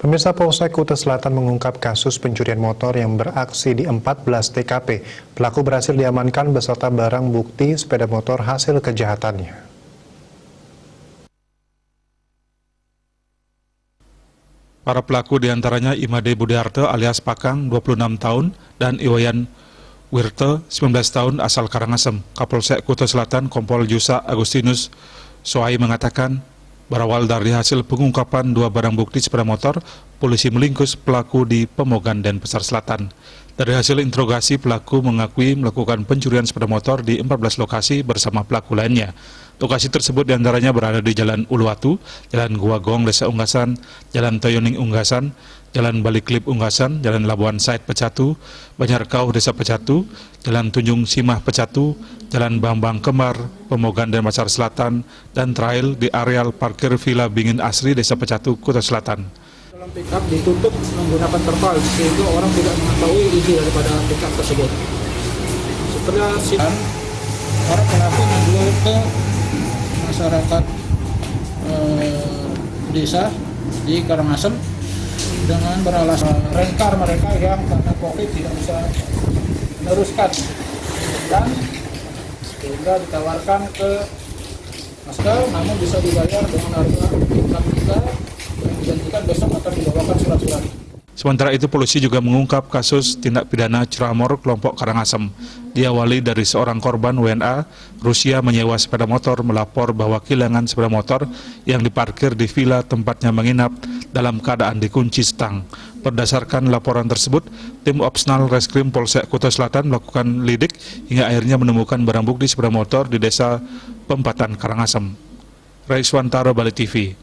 Pemirsa, Polsek Kuta Selatan mengungkap kasus pencurian motor yang beraksi di 14 TKP. Pelaku berhasil diamankan beserta barang bukti sepeda motor hasil kejahatannya. Para pelaku diantaranya Imade Budiarto alias Pakang, 26 tahun, dan Iwayan Wirte, 19 tahun, asal Karangasem. Kapolsek Kuta Selatan Kompol Yusa Agustinus Soai mengatakan, berawal dari hasil pengungkapan dua barang bukti sepeda motor, polisi melingkus pelaku di Pemogan dan Pasar Selatan. Dari hasil interogasi, pelaku mengakui melakukan pencurian sepeda motor di 14 lokasi bersama pelaku lainnya. Lokasi tersebut diantaranya berada di Jalan Uluwatu, Jalan Gua Gong Desa Unggasan, Jalan Toyoning Unggasan, Jalan Baliklip Unggasan, Jalan Labuan Said Pecatu, Banjarkau Desa Pecatu, Jalan Tunjung Simah Pecatu, Jalan Bambang Kemar, Pemogan dan Pasar Selatan, dan trail di areal parkir Villa Bingin Asri Desa Pecatu, Kuta Selatan. Dalam pickup ditutup menggunakan terpal sehingga orang tidak mengetahui isi daripada pickup tersebut. Setelah sidang, para pelaku menjual ke masyarakat desa di Karangasem dengan beralasan rengkar mereka yang karena COVID tidak bisa meneruskan dan sehingga ditawarkan ke masker, namun bisa dibayar dengan harga 6 juta dan dijanjikan besok akan dibawakan surat-surat. Sementara itu, polisi juga mengungkap kasus tindak pidana curanmor kelompok Karangasem. Diawali dari seorang korban WNA, Rusia menyewa sepeda motor melapor bahwa kehilangan sepeda motor yang diparkir di villa tempatnya menginap dalam keadaan dikunci stang. Berdasarkan laporan tersebut, tim Opsnal Reskrim Polsek Kuta Selatan melakukan lidik hingga akhirnya menemukan barang bukti sepeda motor di desa Pempatan Karangasem. Raiswantara, Bali TV.